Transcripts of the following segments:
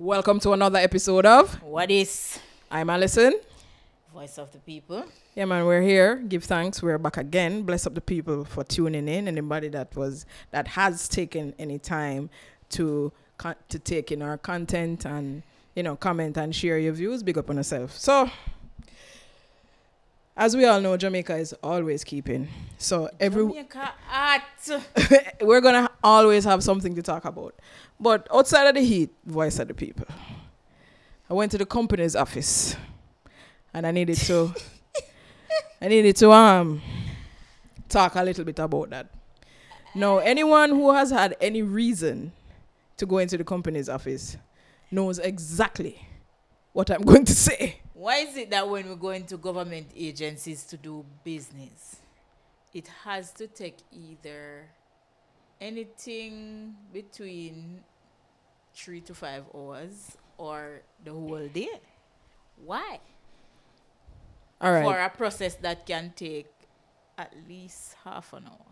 Welcome to another episode of What is I'm Allison. Voice of the People? Yeah, man, we're here. Give thanks. We're back again. Bless up the people for tuning in. Anybody that has taken any time to take in our content and comment and share your views. Big up on yourself. So, as we all know, Jamaica is always keeping. So Jamaica art. we're gonna always have something to talk about. But outside of the heat, voice of the people. I went to the company's office, and I needed to talk a little bit about that. Now, anyone who has had any reason to go into the company's office knows exactly what I'm going to say. Why is it that when we go into government agencies to do business, it has to take either anything between 3 to 5 hours or the whole day? Why? All right. For a process that can take at least half an hour.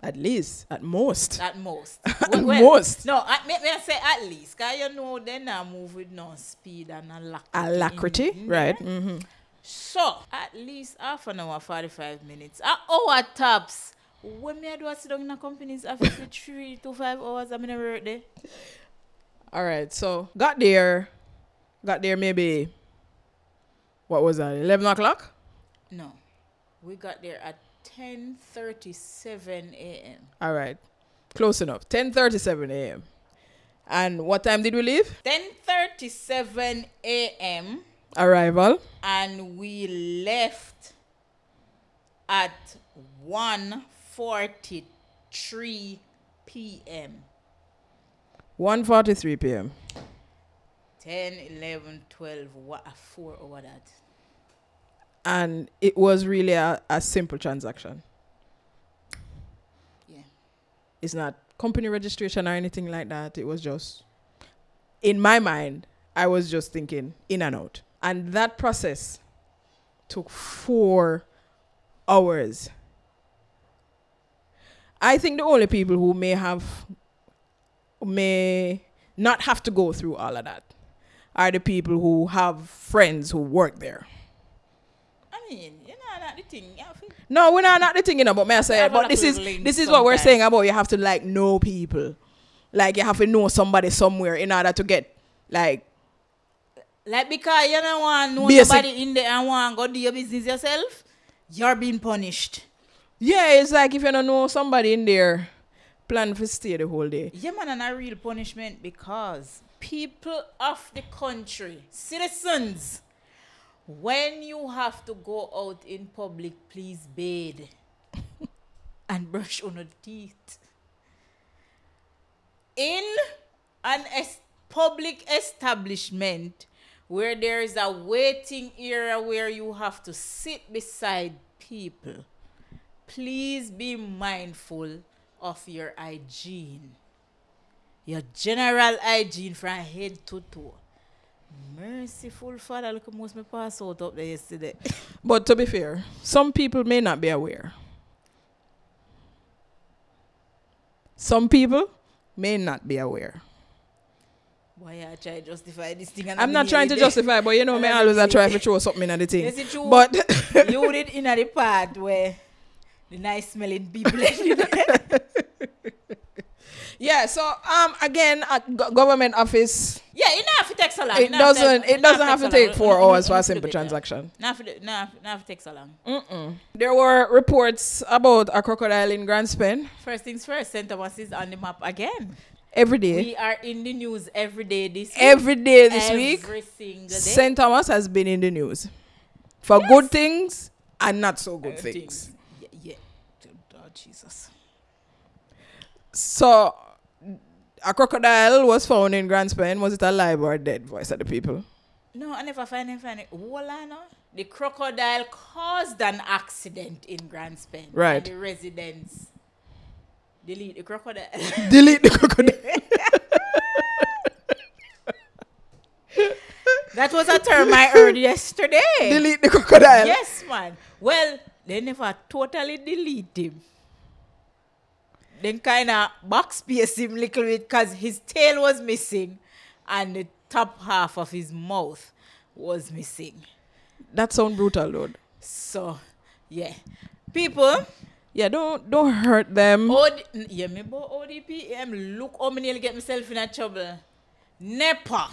At least, at most. At most. At most. No, I say at least. Because then I move with no speed and Alacrity, right. Mm-hmm. So, at least half an hour, 45 minutes. An hour tops. When me I do I sit down in a company's office for 3 to 5 hours, I'm never work there. All right, so got there maybe, what was that, 11 o'clock? No. We got there at 10:37 a.m. All right, close enough. 10:37 a.m. And what time did we leave? 10:37 a.m. Arrival. And we left at 1:43 p.m. 1:43 p.m. 10, 11, 12, what a 4 hour that. And it was really a simple transaction. Yeah. It's not company registration or anything like that. It was just, in my mind, I was just thinking in and out. And that process took 4 hours. I think the only people who may not have to go through all of that are the people who have friends who work there. I mean, not the thing. No, we're not the thing, but may I say, but this is what we're saying about you have to know people. Like you have to know somebody somewhere in order to get because you don't want to know somebody in there and want to go do your business yourself, you're being punished. Yeah, it's like if you don't know somebody in there, plan to stay the whole day. Yeah, man, and a real punishment because people of the country, citizens, when you have to go out in public, please bathe and brush on your teeth. In an public establishment where there is a waiting area where you have to sit beside people, please be mindful of your hygiene. Your general hygiene from head to toe. Merciful Father, look at most me pass out up there yesterday. But to be fair, some people may not be aware. Some people may not be aware. Why I try to justify this thing? I'm not trying to justify, but me always I try to throw something in the thing. Yes, it's true. But you did in the part where the nice smelling people. Yeah, so again at government office. Yeah, it don't have to take so long. It doesn't have to take 4 hours for a simple transaction. Not have to take so long. There were reports about a crocodile in Grand Spain. First things first, St. Thomas is on the map again. Every day. We are in the news every day this week. Every day this week. Every single day. St. Thomas has been in the news. For good things and not so good things. Yeah. Oh, Jesus. So, a crocodile was found in Grand Spain. Was it alive or dead? Voice of the people. No, I never find it. The crocodile caused an accident in Grand Spain. Right. And the residents delete the crocodile. Delete the crocodile. That was a term I heard yesterday. Delete the crocodile. Yes, man. Well, they never totally delete him. Then kind of backspace him a little bit because his tail was missing and the top half of his mouth was missing. That sound brutal, Lord. So, yeah. People. Yeah, don't hurt them. Yeah, me about ODPM. Look how many get myself in a trouble. NEPA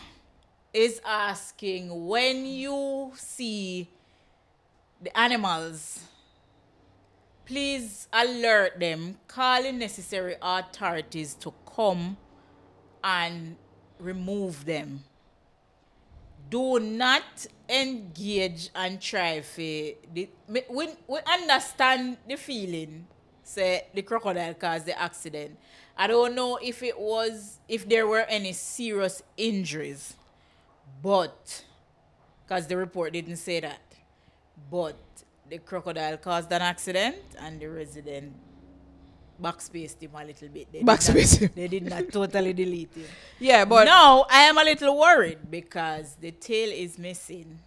is asking, when you see the animals, please alert them, call in necessary authorities to come and remove them. Do not engage and try for we understand the feeling, say the crocodile caused the accident. I don't know if there were any serious injuries, but because the report didn't say that. But the crocodile caused an accident and the resident backspaced him a little bit. They did not totally delete him. Yeah, but now I am a little worried because the tail is missing.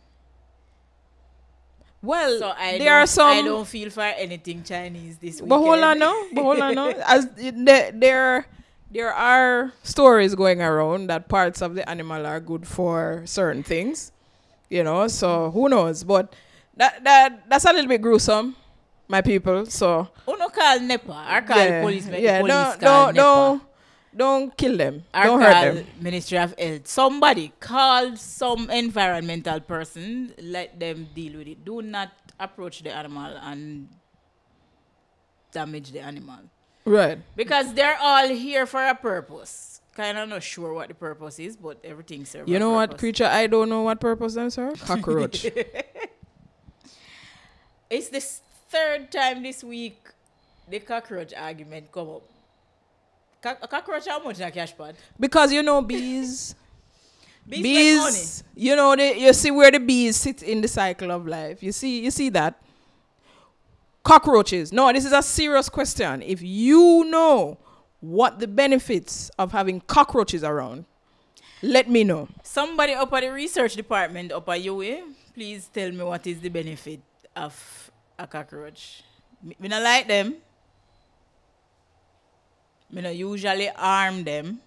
Well, so I don't feel for anything Chinese this weekend. But hold on now. As there are stories going around that parts of the animal are good for certain things, so who knows? But that's a little bit gruesome, my people. So uno call NEPA or call police. Don't kill them. Or don't hurt them. Ministry of Health. Somebody call some environmental person. Let them deal with it. Do not approach the animal and damage the animal. Right. Because they're all here for a purpose. Kind of not sure what the purpose is, but everything serves. You know what creature I don't know what purpose them serve? Cockroach. It's the third time this week the cockroach argument come up. A cockroach how much a cash pad? Because bees. Bees, you see where the bees sit in the cycle of life. You see that? Cockroaches. No, this is a serious question. If you know what the benefits of having cockroaches around, let me know. Somebody up at the research department up at UA, please tell me what is the benefit of a cockroach. Me not like them. Me not usually harm them.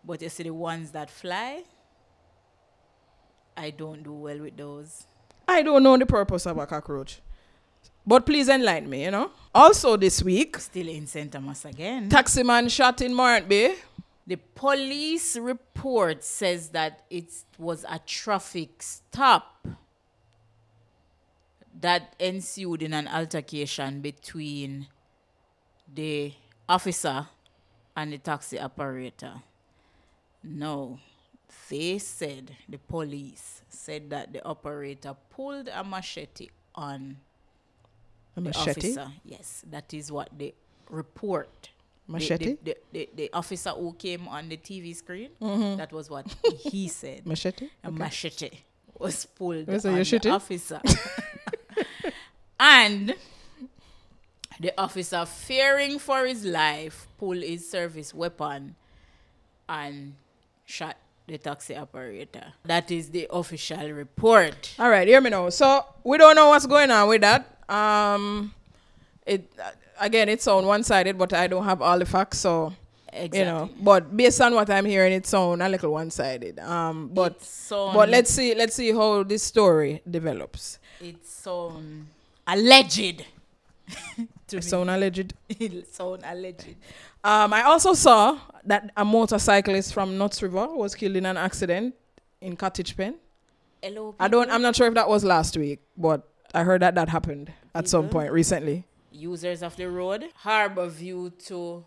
But you see the ones that fly, I don't do well with those. I don't know the purpose of a cockroach. But please enlighten me, Also this week, still in St. Thomas again. Taximan shot in Morant Bay. The police report says that it was a traffic stop that ensued in an altercation between the officer and the taxi operator. No, the police said that the operator pulled a machete on the officer. Yes, that is what the report. Machete? The officer who came on the TV screen, that was what he said. Machete? A machete was pulled on the officer. And the officer, fearing for his life, pulled his service weapon and shot the taxi operator. That is the official report. All right, hear me now. So we don't know what's going on with that. It's on one-sided, but I don't have all the facts, so exactly. But based on what I'm hearing, it's on a little one-sided. But let's see how this story develops. It's on alleged. It's on alleged. It's on alleged. I also saw that a motorcyclist from Nuts River was killed in an accident in Cottage Pen. Hello, I'm not sure if that was last week, but I heard that happened at some point recently. Users of the road, Harbour View to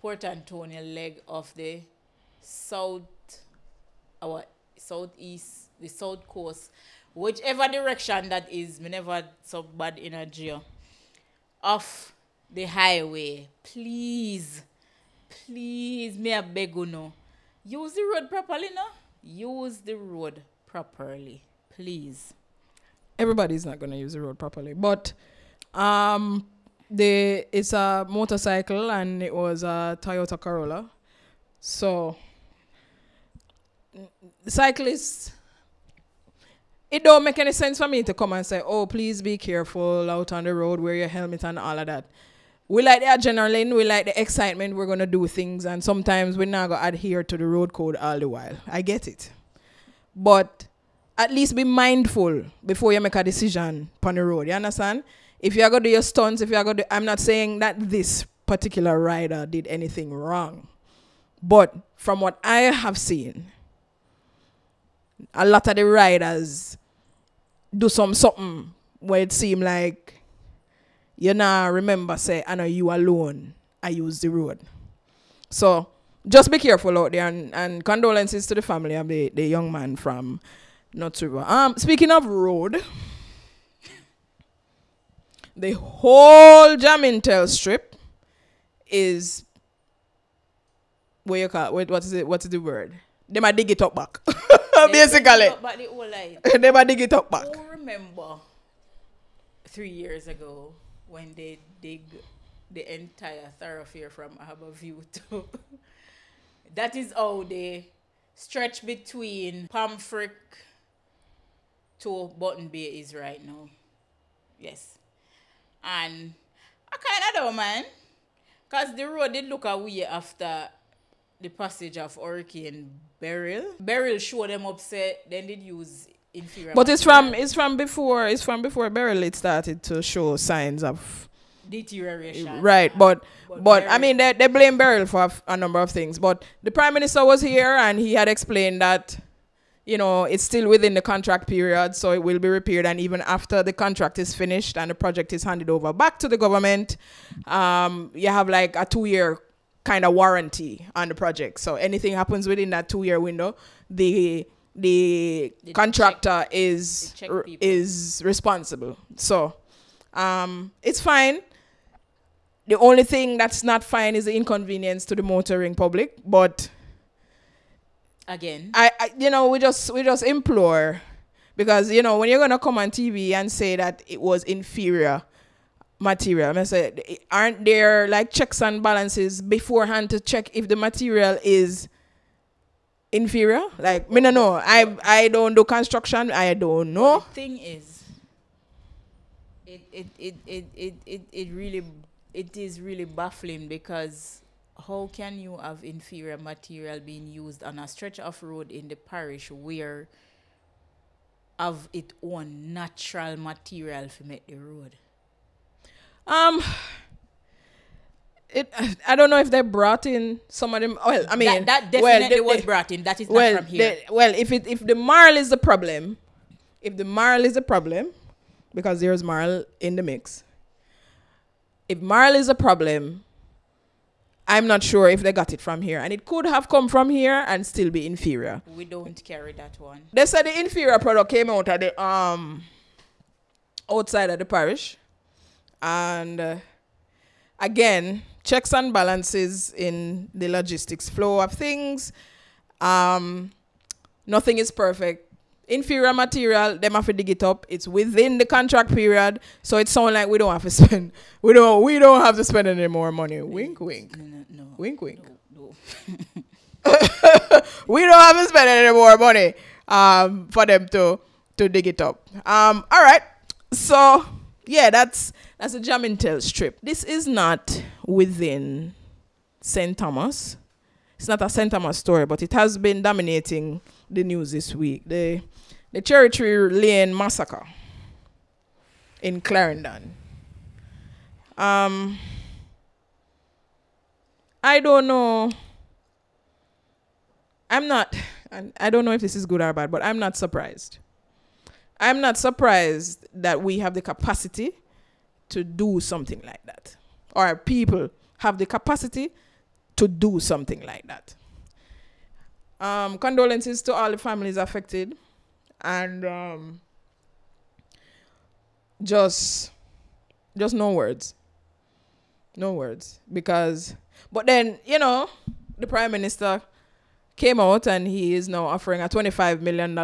Port Antonio leg of the southeast, the south coast, whichever direction that is, me never so bad energy off the highway. Please, me a beg you no. Use the road properly, no? Use the road properly, please. Everybody's not going to use the road properly, but it's a motorcycle and it was a Toyota Corolla. So the cyclists, it don't make any sense for me to come and say, oh, please be careful out on the road, wear your helmet and all of that. we like the adrenaline, we like the excitement, we're going to do things, and sometimes we're not going to adhere to the road code all the while. I get it. But at least be mindful before you make a decision on the road. You understand? If you're going to do your stunts, I'm not saying that this particular rider did anything wrong. But from what I have seen, a lot of the riders do something where it seems like you now remember, say, I know you alone, I use the road. So just be careful out there, and condolences to the family of the young man from Nuts River. Speaking of road, the whole Jamintel strip is, what you call it? What's the word? They might dig it up back. Basically. They might dig it up back. I remember 3 years ago when they dig the entire thoroughfare from Harborview to that is how they stretch between Pamfrick to Button Bay is right now. Yes. And I kind of don't mind, because the road did look away after the passage of Hurricane Beryl. Beryl showed them upset, then they'd use inferior. But it's from before Beryl it started to show signs of deterioration. Right, but I mean they blame Beryl for a number of things. But the Prime Minister was here and he had explained that, you know, it's still within the contract period, so it will be repaired, and even after the contract is finished and the project is handed over back to the government, you have like a 2-year kind of warranty on the project. So anything happens within that 2-year window, the contractor is responsible. So it's fine. The only thing that's not fine is the inconvenience to the motoring public. But again, we just implore, because when you're gonna come on TV and say that it was inferior material, I say, aren't there like checks and balances beforehand to check if the material is inferior? Like, me no know. I don't do construction. I don't know. The thing is, it is really baffling, because how can you have inferior material being used on a stretch of road in the parish where have its own natural material to make the road? I don't know if they brought in some of them. Well, I mean, that definitely was brought in. That is not from here. If the marl is the problem, because there's marl in the mix. If marl is a problem, I'm not sure if they got it from here, and it could have come from here and still be inferior. We don't carry that one. They said the inferior product came out of the outside of the parish, and again, checks and balances in the logistics flow of things. Nothing is perfect. Inferior material, them have to dig it up. It's within the contract period, so it sounds like we don't have to spend. We don't have to spend any more money. Wink, wink. No. Wink, wink. No. We don't have to spend any more money for them to dig it up. All right. So yeah, that's a Jamintel strip. This is not within St. Thomas. It's not a St. Thomas story, but it has been dominating the news this week. The Cherry Tree Lane massacre in Clarendon. I don't know. I don't know if this is good or bad, but I'm not surprised. I'm not surprised that we have the capacity to do something like that. Or people have the capacity to do something like that. Condolences to all the families affected. And just no words. No words. Because, but then, the Prime Minister came out and he is now offering a $25 million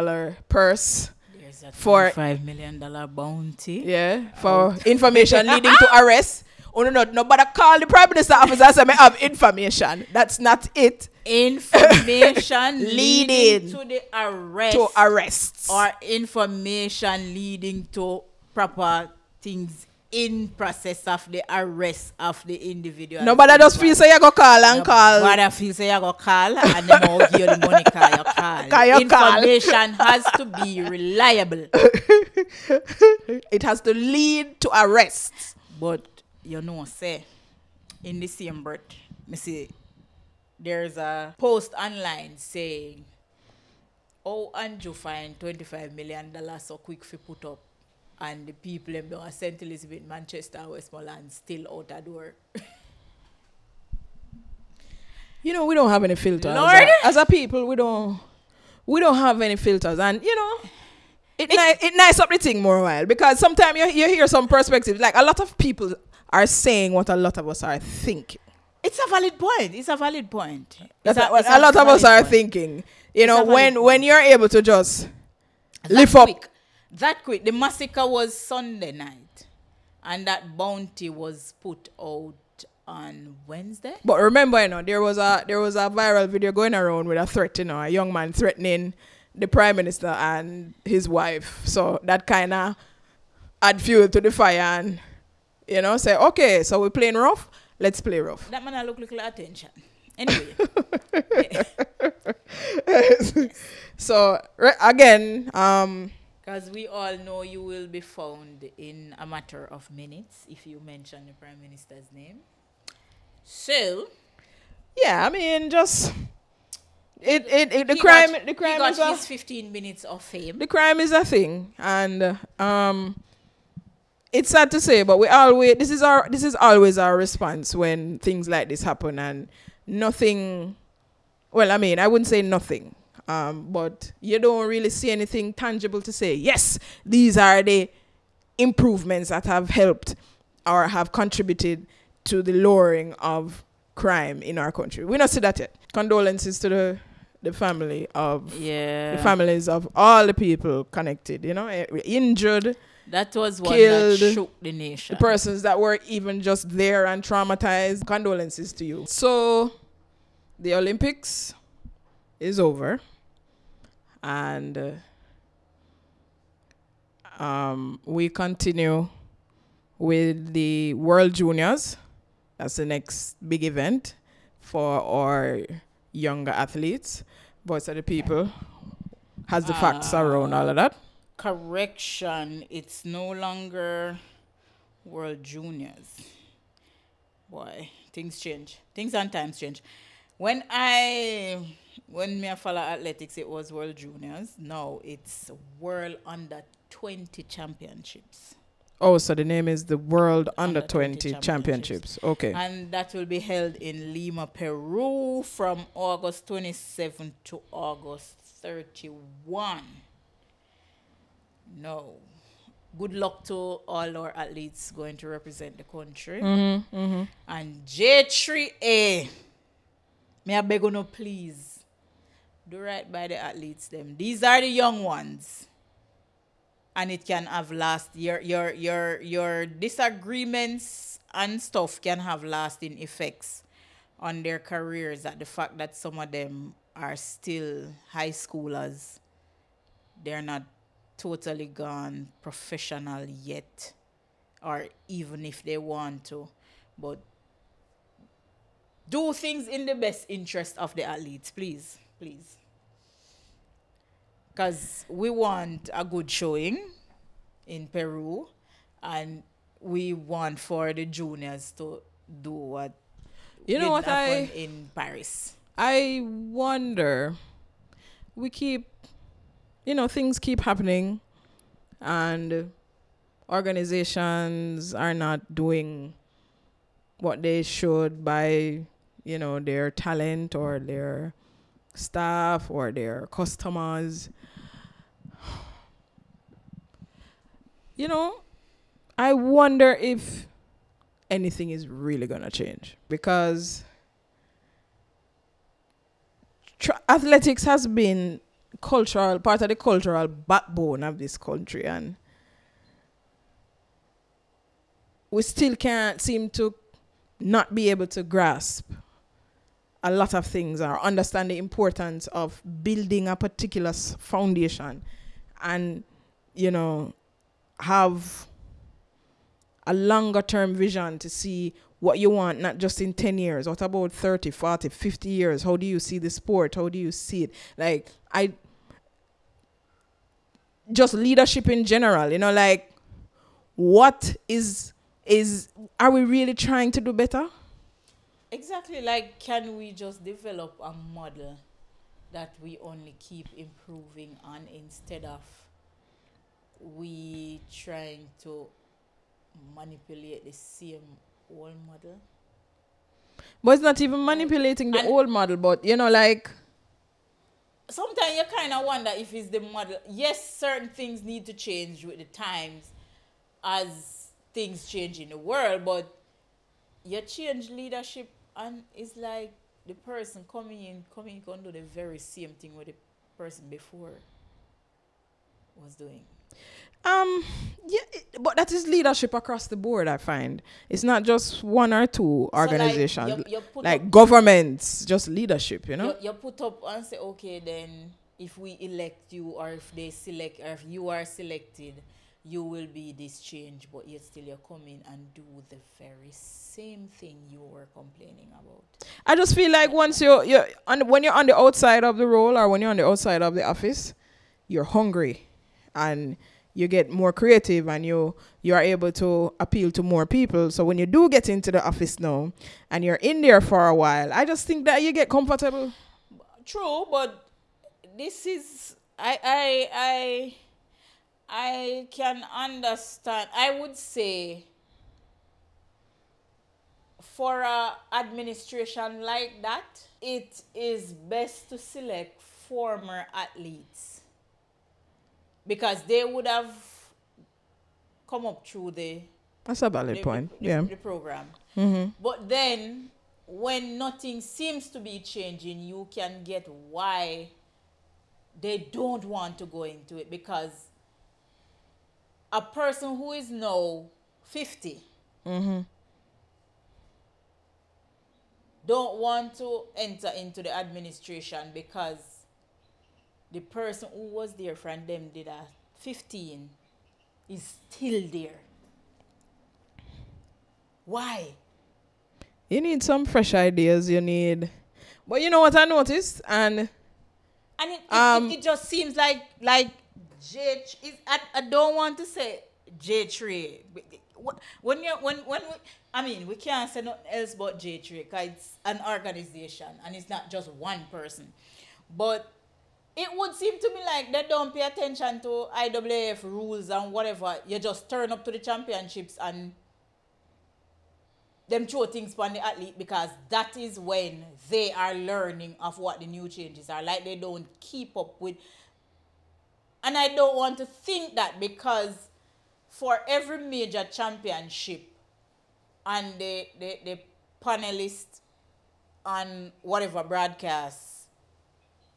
purse. There's a $25 million bounty. Yeah, for information leading to arrest. Oh, no, nobody call the Prime Minister office and say, I have information. That's not it. Information leading to the arrest. To arrests. Or information leading to proper things in process of the arrest of the individual. Nobody just feel say you go call and call. Nobody feel say you go call and them all give you the money call you call. Information has to be reliable. It has to lead to arrests. But you know, say, in the same breath, me see, there's a post online saying, "Oh, Andrew find $25 million so quick for put up, and the people in St. Elizabeth, Manchester, Westmoreland still out the door." You know, we don't have any filters. Lord? As a people, we don't have any filters, and you know, it nice up the thing more a while, because sometimes you hear some perspectives. Like, a lot of people are saying what a lot of us are thinking. It's a valid point. That's what a lot of us are thinking. You know, when you're able to just lift up. That quick. The massacre was Sunday night, and that bounty was put out on Wednesday. But remember, you know, there was a viral video going around with a threat, you know, a young man threatening the Prime Minister and his wife. So that kind of add fuel to the fire and, you know, say, okay, so we're playing rough, let's play rough. That man look little attention. Anyway. So, again, because we all know you will be found in a matter of minutes if you mention the Prime Minister's name. So, yeah, I mean, just the crime he is got his 15 minutes of fame. The crime is a thing, and it's sad to say, but this is always our response when things like this happen, and nothing. Well, I mean, I wouldn't say nothing, but you don't really see anything tangible to say, yes, these are the improvements that have helped or have contributed to the lowering of crime in our country. We don't see that yet. Condolences to the families of all the people connected, you know, injured. That was one killed, that shook the nation. The persons that were even just there and traumatized. Condolences to you. So, the Olympics is over. And we continue with the World Juniors. That's the next big event for our younger athletes. Voice of the People has the facts around all of that. Correction, it's no longer World Juniors. Boy, things change. Things and times change. When me follow athletics, it was World Juniors. Now it's World Under 20 Championships. Oh, so the name is the World Under 20 Championships. Okay. And that will be held in Lima, Peru from August 27 to August 31. No. Good luck to all our athletes going to represent the country. Mm-hmm, mm-hmm. And J3A, may I beg you, please, do right by the athletes them. These are the young ones. And it can have your disagreements and stuff can have lasting effects on their careers. At the fact that some of them are still high schoolers, they're not totally gone professional yet, or even if they want to, but do things in the best interest of the athletes, please. Because we want a good showing in Peru, and we want for the juniors to do what happened in Paris. I wonder, things keep happening, and organizations are not doing what they should by, their talent or their staff or their customers. I wonder if anything is really going to change, because athletics has been part of the cultural backbone of this country, and we still can't seem to not be able to grasp a lot of things or understand the importance of building a particular foundation and, have a longer term vision to see what you want, not just in 10 years. What about 30, 40, 50 years? How do you see the sport? How do you see it? Like, just leadership in general, you know, like, what are we really trying to do better? Exactly. Like, can we just develop a model that we only keep improving on instead of we trying to manipulate the same old model? But it's not even manipulating the old model, but, you know, like, sometimes you kind of wonder if it's the model. Yes, certain things need to change with the times as things change in the world, but you change leadership and it's like the person coming in can do the very same thing what the person before was doing. Yeah, but that is leadership across the board, I find. It's not just one or two organizations. So you like governments, just leadership, you know? You put up and say, okay, then if we elect you or if they select or if you are selected, you will be this change, but yet still you come in and do the very same thing you were complaining about. I just feel like once when you're on the outside of the role or when you're on the outside of the office, you're hungry and you get more creative and you are able to appeal to more people. So when you do get into the office now and you're in there for a while, I just think that you get comfortable. True, but this is I can understand. I would say for an administration like that, it is best to select former athletes because they would have come up through that's a valid point. The program. Mm-hmm. But then when nothing seems to be changing, you can get why they don't want to go into it, because a person who is now 50 mm-hmm. don't want to enter into the administration because the person who was there from them did at 15 is still there. Why? You need some fresh ideas. But you know what I noticed? And it just seems like I don't want to say J3. We can't say nothing else but J3 because it's an organization and it's not just one person. But it would seem to me like they don't pay attention to IAAF rules and whatever. You just turn up to the championships and them throw things on the athlete because that is when they are learning of what the new changes are. Like they don't keep up with. And I don't want to think that because for every major championship and the panelists on whatever broadcast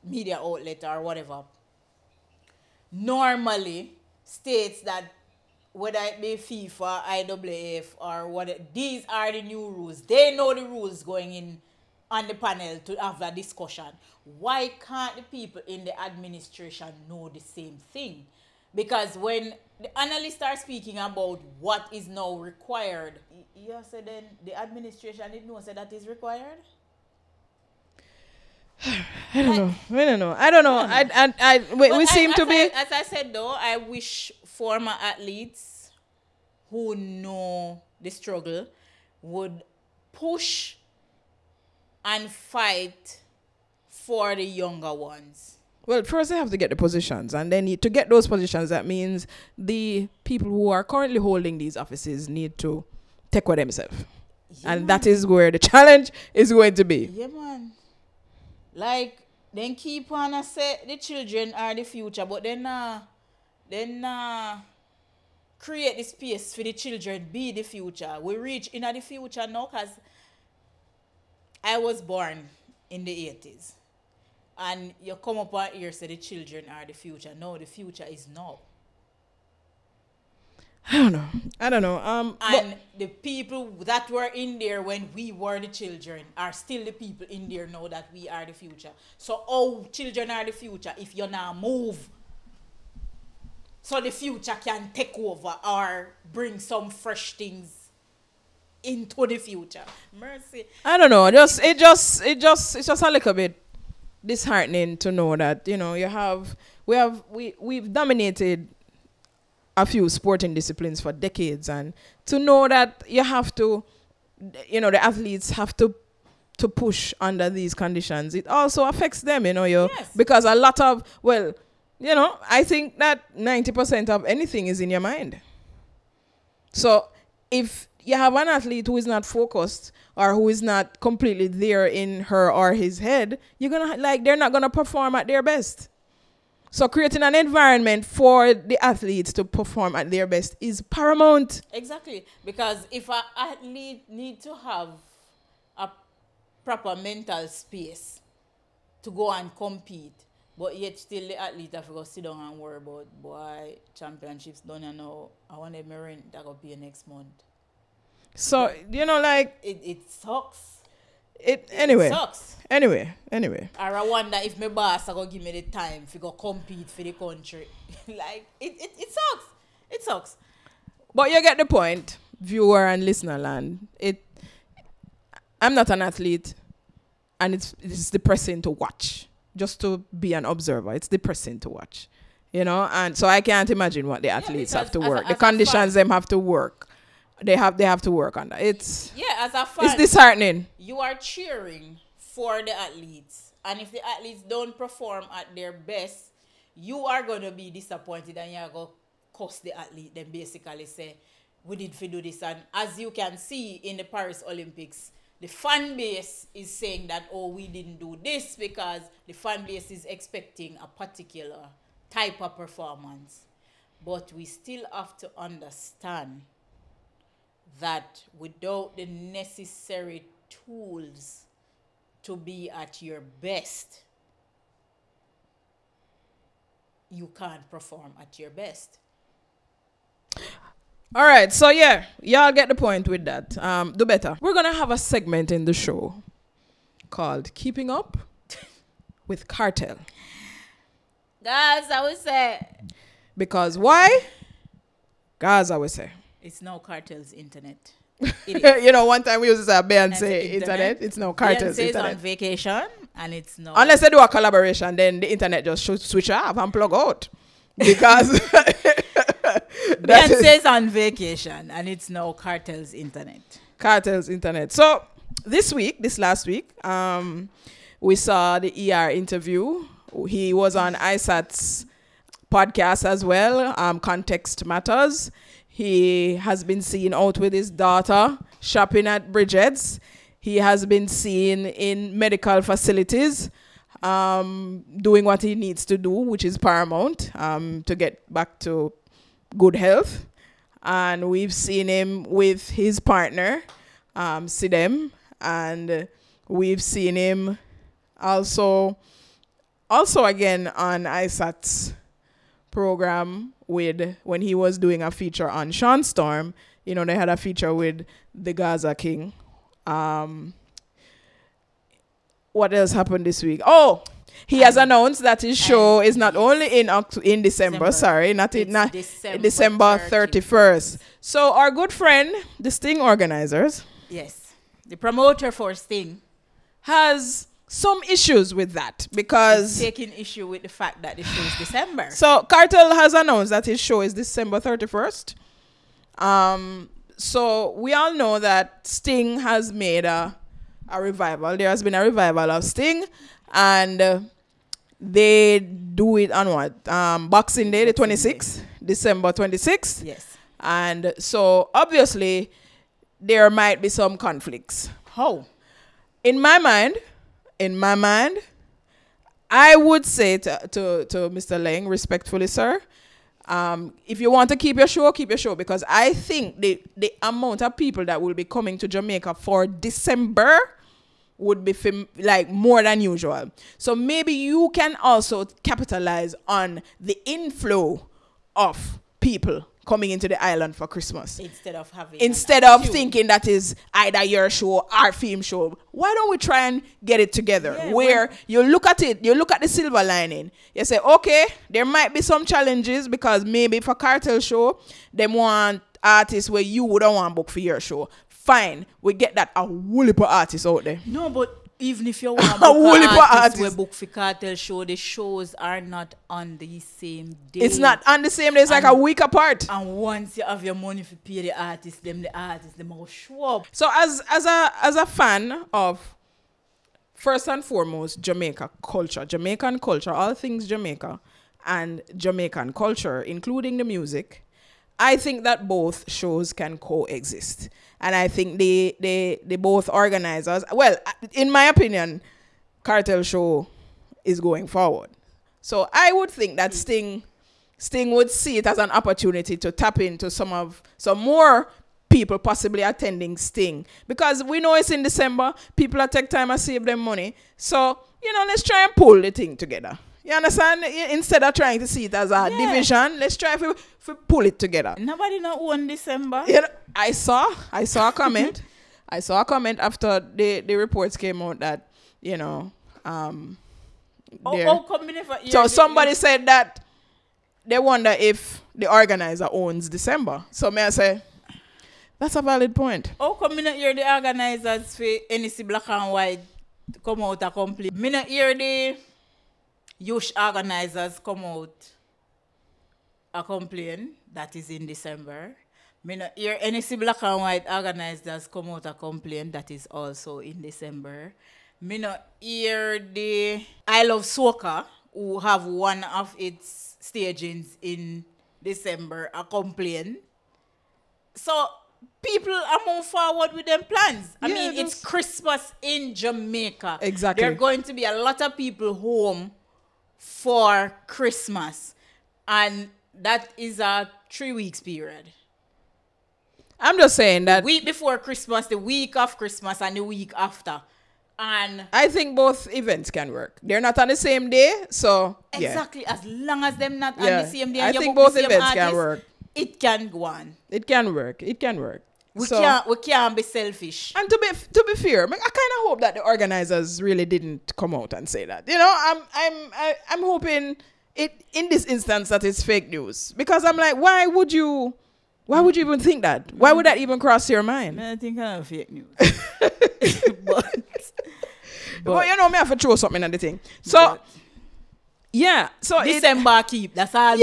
media outlet or whatever normally states that whether it be FIFA, IAAF or what, these are the new rules. They know the rules going in on the panel to have a discussion. Why can't the people in the administration know the same thing? Because when the analysts are speaking about what is now required, you said then the administration didn't know that is required? I don't know. We seem to be... As I said though, I wish former athletes who know the struggle would push and fight for the younger ones. Well, first they have to get the positions, and then to get those positions, that means the people who are currently holding these offices need to take care of themselves. Yeah, and man. That is where the challenge is going to be. Yeah, man. Like, then keep on and say the children are the future, but then create the space for the children be the future. We reach in the future now because I was born in the 80s. And you come up and here say the children are the future. No, the future is now. I don't know. And the people that were in there when we were the children are still the people in there now that we are the future. So, children are the future if you now move. so the future can take over or bring some fresh things into the future. Mercy. I don't know. It's just a little bit disheartening to know that, you know, we've dominated a few sporting disciplines for decades, and to know that you have to, you know, the athletes have to push under these conditions, it also affects them, you know, Yes. because a lot of, well, you know, I think that 90% of anything is in your mind. So if you have an athlete who is not focused or who is not completely there in her or his head, you're gonna they're not gonna perform at their best. So creating an environment for the athletes to perform at their best is paramount. Exactly. Because if an athlete need to have a proper mental space to go and compete, but yet still the athlete have to go sit down and worry about, boy, championships done and now I want a rent that will be next month. So, you know, like It sucks. Anyway. It sucks. Anyway. Or I wonder if my boss are going to give me the time to go compete for the country. Like, it sucks. It sucks. But you get the point, viewer and listener land. I'm not an athlete, and it's depressing to watch. Just to be an observer, it's depressing to watch, you know. And so I can't imagine what the athletes have to work. The conditions them have to work. They have to work on that. As a fan, it's disheartening. You are cheering for the athletes, and if the athletes don't perform at their best, you are gonna be disappointed, and you're gonna cuss the athlete. Then basically say, "We did for do this." And as you can see in the Paris Olympics, the fan base is saying that, oh, we didn't do this because the fan base is expecting a particular type of performance. But we still have to understand that without the necessary tools to be at your best, you can't perform at your best. All right, so yeah, y'all get the point with that. Do better. We're gonna have a segment in the show called "Keeping Up with Kartel." Guys, I would say. Because why? Guys, I would say. It's no Kartel's internet. It is. You know, one time we used to say Beyonce internet. It's no Kartel's Beyonce's internet. on vacation, and it's no. Unless they do a collaboration, then the internet just should switch off and plug out. Because Beyonce's on vacation, and it's no Kartel's internet. Kartel's internet. So this last week, we saw the ER interview. He was on ISAT's podcast as well, Context Matters. He has been seen out with his daughter shopping at Bridget's. He has been seen in medical facilities doing what he needs to do, which is paramount, to get back to good health. And we've seen him with his partner, Sidem, and we've seen him also again on ISAT's program when he was doing a feature on Sean Storm. You know, they had a feature with the Gaza King. What else happened this week? Oh, he has announced that his show is not only in December, December 31st. So our good friend, the Sting organizers, yes, the promoter for Sting, has some issues with that because he's taking issue with the fact that the show is December. So Kartel has announced that his show is December 31st. So we all know that Sting has made a revival. There has been a revival of Sting, and they do it on what? Boxing Day, the 26th, December 26th. Yes. And so obviously there might be some conflicts. How? In my mind, I would say to Mr. Lang, respectfully, sir, if you want to keep your show, because I think the amount of people that will be coming to Jamaica for December would be more than usual. So maybe you can also capitalize on the inflow of people coming into the island for Christmas. Instead of thinking that is either your show, our theme show. Why don't we try and get it together? Where you look at it, you look at the silver lining. You say, okay, there might be some challenges because maybe for Kartel show, they want artists where you wouldn't want to book for your show. Fine, we get that a whole heap of artists out there. No, but even if you want to book artists, we book for Kartel show, the shows are not on the same day. It's not on the same day. It's like a week apart. And once you have your money for pay the artists, them will show up. So as a fan of, first and foremost, Jamaican culture, all things Jamaica and Jamaican culture, including the music, I think that both shows can coexist. And I think they both organizers, well, in my opinion, Kartel show is going forward. So I would think that Sting would see it as an opportunity to tap into some more people possibly attending Sting. Because we know it's in December, people are take time and save them money. So, let's try and pull the thing together. You understand? Instead of trying to see it as a division, let's try to pull it together. Nobody not own December. I saw a comment. I saw a comment after the reports came out that, so somebody said that they wonder if the organizer owns December. So may I say, that's a valid point. How come me not hear the organizers for NEC Black and White come out a complain? Me not hear the youth organizers come out a complain that is in December. Me not hear NEC Black and White organizers come out a complain that is also in December. Me not hear the I Love Soca, who have one of its stagings in December, a complain. So people are moving forward with them plans. I mean, it's Christmas in Jamaica. Exactly. There are going to be a lot of people home for Christmas. And that is a 3 weeks period. I'm just saying that week before Christmas, the week of Christmas, and the week after. And I think both events can work. They're not on the same day, so exactly, as long as them not on the same day. I think both events can work. It can go on. It can work. It can work. We can't be selfish. And to be fair, I kind of hope that the organizers really didn't come out and say that. I'm hoping it in this instance that it's fake news, because I'm like, why would you even think that? Why would that even cross your mind? I think I'm fake news. but me have to throw something at the thing. So so December keep. That's all.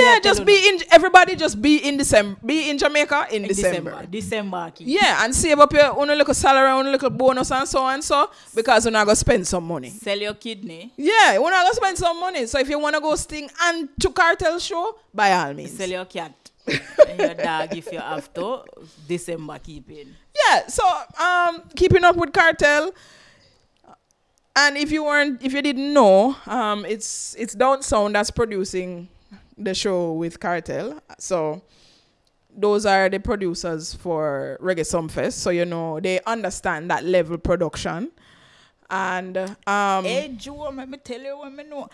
Everybody just be in December. Be in Jamaica in December. December keep. Yeah, and save up your own little salary, own little bonus and so, because you're not gonna spend some money. Sell your kidney. Yeah, you're not gonna spend some money. So if you wanna go Sting and to Kartel show, by all means. Sell your cat. And your dog if you have to. December keeping. Yeah, so keeping up with Kartel. And if you didn't know, it's Down Sound that's producing the show with Kartel. So those are the producers for Reggae Sumfest. So they understand that level production. And hey Joe, let me tell you what I know.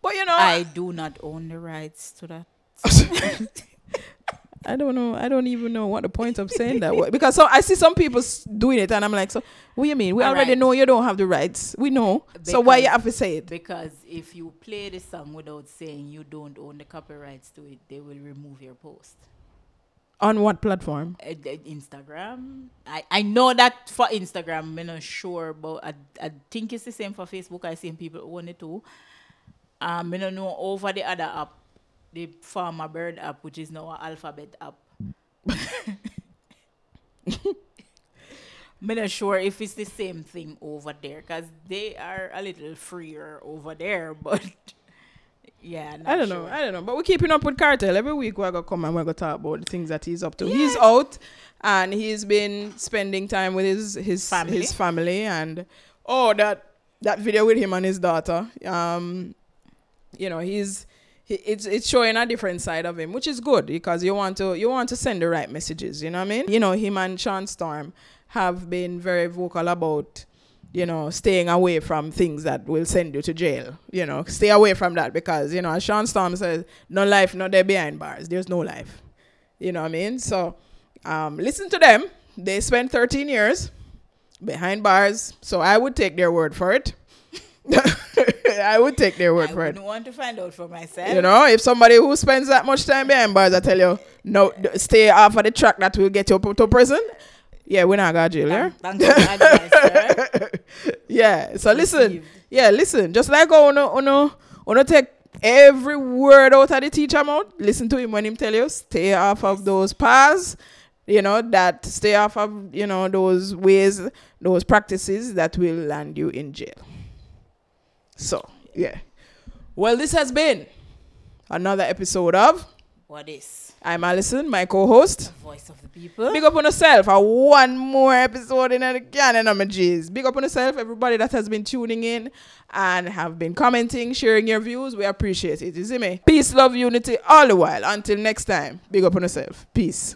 But I do not own the rights to that. I don't know. I don't even know what the point of saying that was. Because I see some people doing it and I'm like, so what do you mean? We already know you don't have the rights. We know. So why you have to say it? Because if you play the song without saying you don't own the copyrights to it, they will remove your post. On what platform? Instagram. I know that for Instagram, I'm not sure, but I think it's the same for Facebook. I seen people own it too. I don't know over the other app. The Farmer Bird app, which is now an Alphabet app. I'm not sure if it's the same thing over there, because they are a little freer over there, but yeah, I don't know. But we're keeping up with Kartel. Every week we're going to come and we're going to talk about the things that he's up to. Yeah. He's out and he's been spending time with his family and that video with him and his daughter. It's showing a different side of him, which is good, because you want to send the right messages, you know what I mean? Him and Sean Storm have been very vocal about, staying away from things that will send you to jail. Stay away from that, because, as Sean Storm says, no life, no there behind bars. There's no life. You know what I mean? So listen to them. They spent 13 years behind bars. So I would take their word for it. I would take their word for it. I want to find out for myself. You know, if somebody who spends that much time behind bars, I tell you, no, stay off of the track that will get you to prison. Yeah, we're not going to jail, yeah? Thanks for the advice, sir. Yeah, so listen. Yeah, listen. Just like uno take every word out of the teacher mouth, listen to him when him tell you, stay off of those paths, you know, that stay off of, you know, those ways, those practices that will land you in jail. So, yeah. Well, this has been another episode of What Is. I'm Allison, my co-host. Voice of the people. Big up on yourself. One more episode in the can of my G's. Big up on yourself, everybody that has been tuning in and have been commenting, sharing your views. We appreciate it. You see me? Peace, love, unity all the while. Until next time, big up on yourself. Peace.